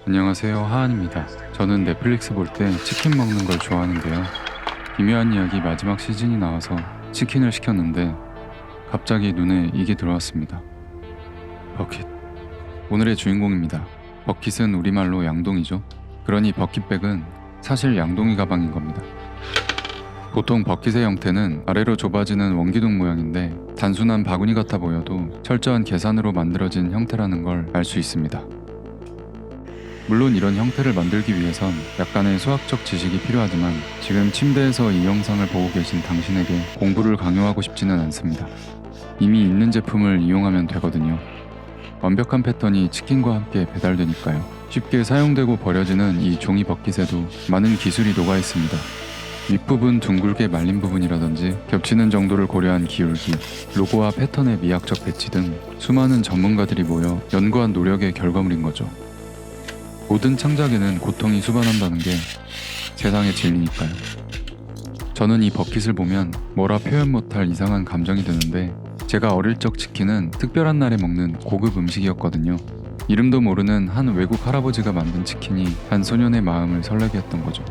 안녕하세요, 하한입니다. 저는 넷플릭스 볼 때 치킨 먹는 걸 좋아하는데요. 기묘한 이야기 마지막 시즌이 나와서 치킨을 시켰는데 갑자기 눈에 이게 들어왔습니다. 버킷. 오늘의 주인공입니다. 버킷은 우리말로 양동이죠. 그러니 버킷백은 사실 양동이 가방인 겁니다. 보통 버킷의 형태는 아래로 좁아지는 원기둥 모양인데 단순한 바구니 같아 보여도 철저한 계산으로 만들어진 형태라는 걸 알 수 있습니다. 물론 이런 형태를 만들기 위해선 약간의 수학적 지식이 필요하지만 지금 침대에서 이 영상을 보고 계신 당신에게 공부를 강요하고 싶지는 않습니다. 이미 있는 제품을 이용하면 되거든요. 완벽한 패턴이 치킨과 함께 배달되니까요. 쉽게 사용되고 버려지는 이 종이 버킷에도 많은 기술이 녹아 있습니다. 윗부분 둥글게 말린 부분이라든지 겹치는 정도를 고려한 기울기, 로고와 패턴의 미학적 배치 등 수많은 전문가들이 모여 연구한 노력의 결과물인 거죠. 모든 창작에는 고통이 수반한다는 게 세상의 진리니까요. 저는 이 버킷을 보면 뭐라 표현 못할 이상한 감정이 드는데 제가 어릴 적 치킨은 특별한 날에 먹는 고급 음식이었거든요. 이름도 모르는 한 외국 할아버지가 만든 치킨이 한 소년의 마음을 설레게 했던 거죠.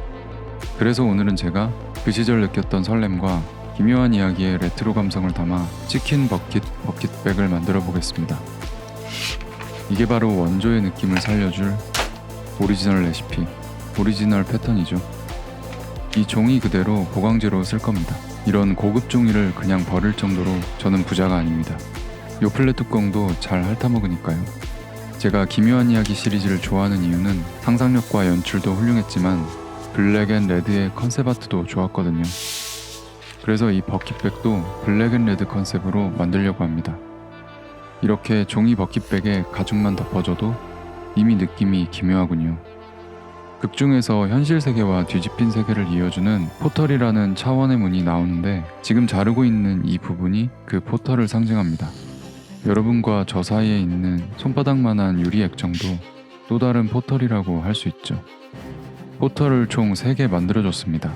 그래서 오늘은 제가 그 시절 느꼈던 설렘과 기묘한 이야기의 레트로 감성을 담아 치킨 버킷백을 만들어 보겠습니다. 이게 바로 원조의 느낌을 살려줄 오리지널 레시피, 오리지널 패턴이죠. 이 종이 그대로 보강제로 쓸 겁니다. 이런 고급 종이를 그냥 버릴 정도로 저는 부자가 아닙니다. 요플레 뚜껑도 잘 핥아먹으니까요. 제가 기묘한 이야기 시리즈를 좋아하는 이유는 상상력과 연출도 훌륭했지만 블랙 앤 레드의 컨셉 아트도 좋았거든요. 그래서 이 버킷백도 블랙 앤 레드 컨셉으로 만들려고 합니다. 이렇게 종이 버킷백에 가죽만 덮어줘도 이미 느낌이 기묘하군요. 극중에서 현실 세계와 뒤집힌 세계를 이어주는 포털이라는 차원의 문이 나오는데 지금 자르고 있는 이 부분이 그 포털을 상징합니다. 여러분과 저 사이에 있는 손바닥만한 유리 액정도 또 다른 포털이라고 할 수 있죠. 포털을 총 3개 만들어줬습니다.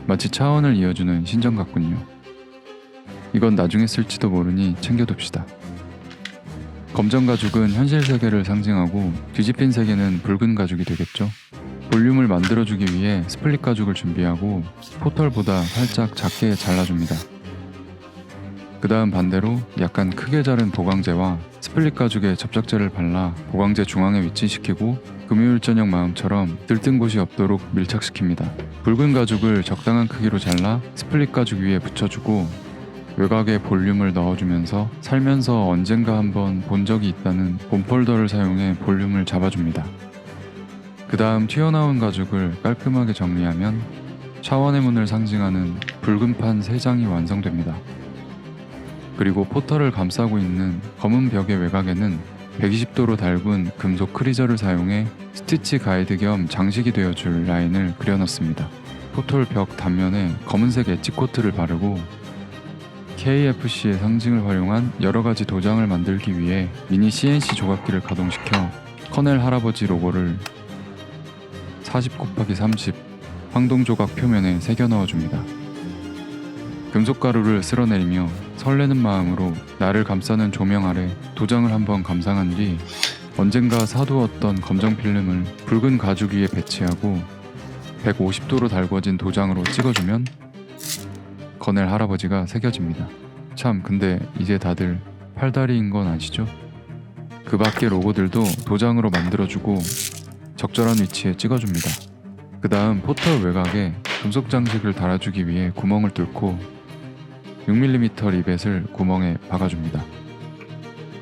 마치 차원을 이어주는 신전 같군요. 이건 나중에 쓸지도 모르니 챙겨둡시다. 검정 가죽은 현실 세계를 상징하고 뒤집힌 세계는 붉은 가죽이 되겠죠. 볼륨을 만들어주기 위해 스플릿 가죽을 준비하고 포털보다 살짝 작게 잘라줍니다. 그 다음 반대로 약간 크게 자른 보강제와 스플릿 가죽에 접착제를 발라 보강제 중앙에 위치시키고 금요일 저녁 마음처럼 들뜬 곳이 없도록 밀착시킵니다. 붉은 가죽을 적당한 크기로 잘라 스플릿 가죽 위에 붙여주고 외곽에 볼륨을 넣어주면서 살면서 언젠가 한번 본 적이 있다는 봄폴더를 사용해 볼륨을 잡아줍니다. 그 다음 튀어나온 가죽을 깔끔하게 정리하면 차원의 문을 상징하는 붉은 판 3장이 완성됩니다. 그리고 포털을 감싸고 있는 검은 벽의 외곽에는 120도로 달군 금속 크리저를 사용해 스티치 가이드 겸 장식이 되어줄 라인을 그려넣습니다. 포털 벽 단면에 검은색 엣지 코트를 바르고 KFC의 상징을 활용한 여러가지 도장을 만들기 위해 미니 CNC 조각기를 가동시켜 커넬 할아버지 로고를 40×30 황동조각 표면에 새겨 넣어줍니다. 금속가루를 쓸어내리며 설레는 마음으로 나를 감싸는 조명 아래 도장을 한번 감상한 뒤 언젠가 사두었던 검정 필름을 붉은 가죽 위에 배치하고 150도로 달궈진 도장으로 찍어주면 커넬 할아버지가 새겨집니다. 참, 근데 이제 다들 팔다리인 건 아시죠? 그 밖의 로고들도 도장으로 만들어주고 적절한 위치에 찍어줍니다. 그 다음 포털 외곽에 금속 장식을 달아주기 위해 구멍을 뚫고 6mm 리벳을 구멍에 박아줍니다.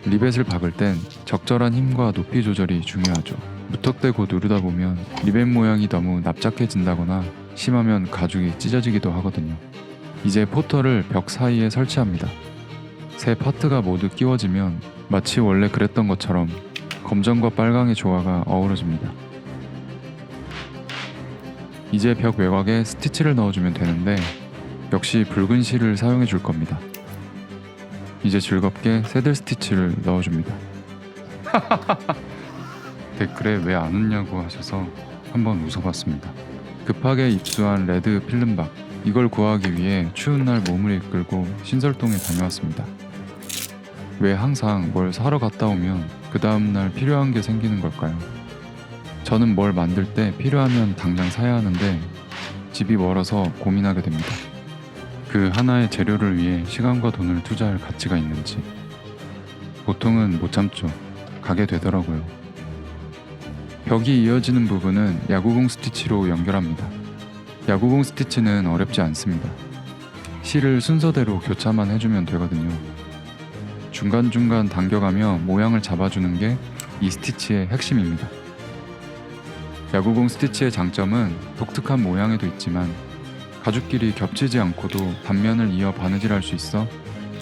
리벳을 박을 땐 적절한 힘과 높이 조절이 중요하죠. 무턱대고 누르다 보면 리벳 모양이 너무 납작해진다거나 심하면 가죽이 찢어지기도 하거든요. 이제 포털을 벽 사이에 설치합니다. 3 파트가 모두 끼워지면 마치 원래 그랬던 것처럼 검정과 빨강의 조화가 어우러집니다. 이제 벽 외곽에 스티치를 넣어주면 되는데 역시 붉은 실을 사용해 줄 겁니다. 이제 즐겁게 새들 스티치를 넣어줍니다. 댓글에 왜 안 웃냐고 하셔서 한번 웃어봤습니다. 급하게 입수한 레드 필름박, 이걸 구하기 위해 추운 날 몸을 이끌고 신설동에 다녀왔습니다. 왜 항상 뭘 사러 갔다 오면 그 다음날 필요한 게 생기는 걸까요? 저는 뭘 만들 때 필요하면 당장 사야 하는데 집이 멀어서 고민하게 됩니다. 그 하나의 재료를 위해 시간과 돈을 투자할 가치가 있는지. 보통은 못 참죠. 가게 되더라고요. 벽이 이어지는 부분은 야구공 스티치로 연결합니다. 야구공 스티치는 어렵지 않습니다. 실을 순서대로 교차만 해주면 되거든요. 중간중간 당겨가며 모양을 잡아주는 게 이 스티치의 핵심입니다. 야구공 스티치의 장점은 독특한 모양에도 있지만 가죽끼리 겹치지 않고도 단면을 이어 바느질할 수 있어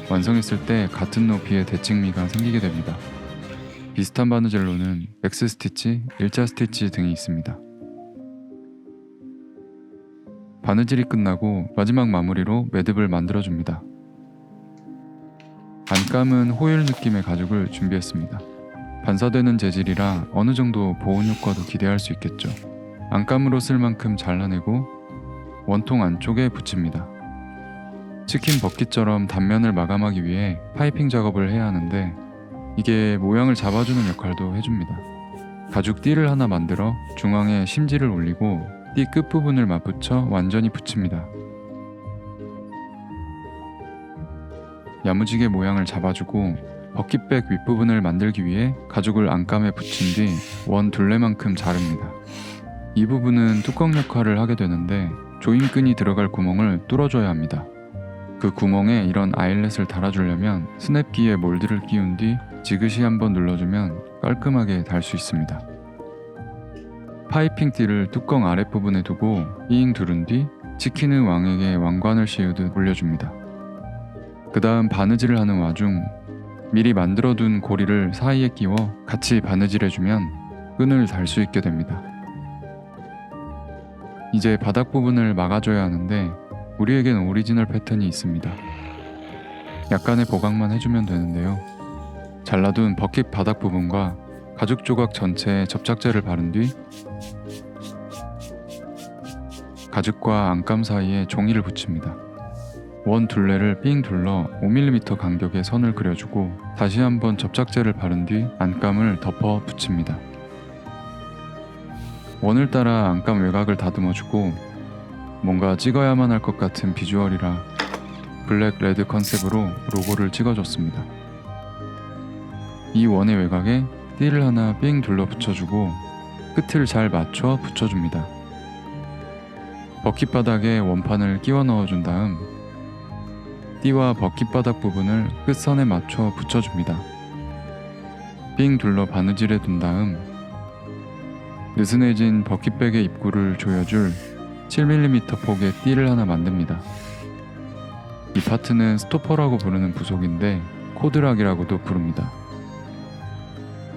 완성했을 때 같은 높이의 대칭미가 생기게 됩니다. 비슷한 바느질로는 X 스티치, 일자 스티치 등이 있습니다. 바느질이 끝나고 마지막 마무리로 매듭을 만들어줍니다. 안감은 호일 느낌의 가죽을 준비했습니다. 반사되는 재질이라 어느 정도 보온 효과도 기대할 수 있겠죠. 안감으로 쓸 만큼 잘라내고 원통 안쪽에 붙입니다. 치킨 버킷처럼 단면을 마감하기 위해 파이핑 작업을 해야 하는데 이게 모양을 잡아주는 역할도 해줍니다. 가죽 띠를 하나 만들어 중앙에 심지를 올리고 띠 끝부분을 맞붙여 완전히 붙입니다. 야무지게 모양을 잡아주고 버킷백 윗부분을 만들기 위해 가죽을 안감에 붙인 뒤 원 둘레만큼 자릅니다. 이 부분은 뚜껑 역할을 하게 되는데 조임끈이 들어갈 구멍을 뚫어줘야 합니다. 그 구멍에 이런 아일렛을 달아주려면 스냅기에 몰드를 끼운 뒤 지그시 한번 눌러주면 깔끔하게 달 수 있습니다. 파이핑 띠를 뚜껑 아랫부분에 두고 삥 두른 뒤 치킨의 왕에게 왕관을 씌우듯 올려줍니다. 그 다음 바느질을 하는 와중 미리 만들어둔 고리를 사이에 끼워 같이 바느질해주면 끈을 달 수 있게 됩니다. 이제 바닥 부분을 막아줘야 하는데 우리에겐 오리지널 패턴이 있습니다. 약간의 보강만 해주면 되는데요. 잘라둔 버킷 바닥 부분과 가죽 조각 전체에 접착제를 바른 뒤 가죽과 안감 사이에 종이를 붙입니다. 원 둘레를 삥 둘러 5mm 간격의 선을 그려주고 다시 한번 접착제를 바른 뒤 안감을 덮어 붙입니다. 원을 따라 안감 외곽을 다듬어주고 뭔가 찍어야만 할 것 같은 비주얼이라 블랙 레드 컨셉으로 로고를 찍어줬습니다. 이 원의 외곽에 띠를 하나 삥 둘러 붙여주고 끝을 잘 맞춰 붙여줍니다. 버킷 바닥에 원판을 끼워 넣어준 다음 띠와 버킷 바닥 부분을 끝선에 맞춰 붙여줍니다. 삥 둘러 바느질해 둔 다음 느슨해진 버킷백의 입구를 조여줄 7mm 폭의 띠를 하나 만듭니다. 이 파트는 스토퍼라고 부르는 부속인데 코드락이라고도 부릅니다.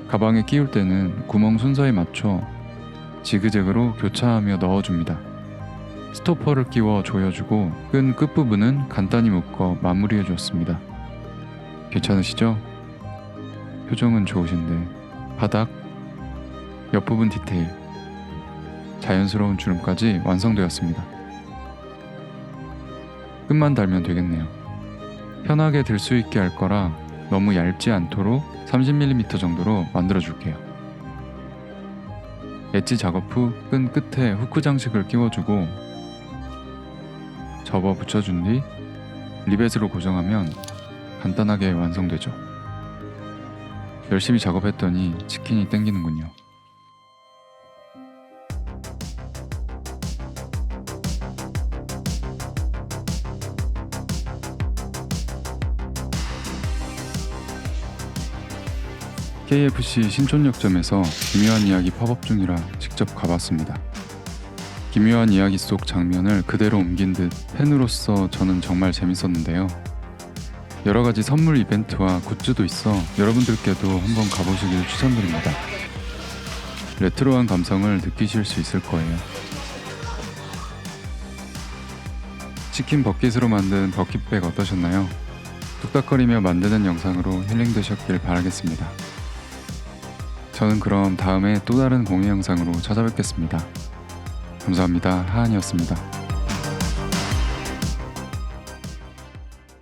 가방에 끼울 때는 구멍 순서에 맞춰 지그재그로 교차하며 넣어줍니다. 스토퍼를 끼워 조여주고 끈 끝부분은 간단히 묶어 마무리해주었습니다. 괜찮으시죠? 표정은 좋으신데 바닥, 옆부분 디테일, 자연스러운 주름까지 완성되었습니다. 끝만 달면 되겠네요. 편하게 들 수 있게 할 거라 너무 얇지 않도록 30mm 정도로 만들어줄게요. 엣지 작업 후 끈 끝에 후크 장식을 끼워주고 접어 붙여준 뒤 리벳으로 고정하면 간단하게 완성되죠. 열심히 작업했더니 치킨이 땡기는군요. KFC 신촌역점에서 기묘한 이야기 팝업 중이라 직접 가봤습니다. 기묘한 이야기 속 장면을 그대로 옮긴 듯 팬으로서 저는 정말 재밌었는데요. 여러가지 선물 이벤트와 굿즈도 있어 여러분들께도 한번 가보시길 추천드립니다. 레트로한 감성을 느끼실 수 있을 거예요. 치킨 버킷으로 만든 버킷백 어떠셨나요? 뚝딱거리며 만드는 영상으로 힐링되셨길 바라겠습니다. 저는 그럼 다음에 또 다른 공예 영상으로 찾아뵙겠습니다. 감사합니다. 하한이었습니다.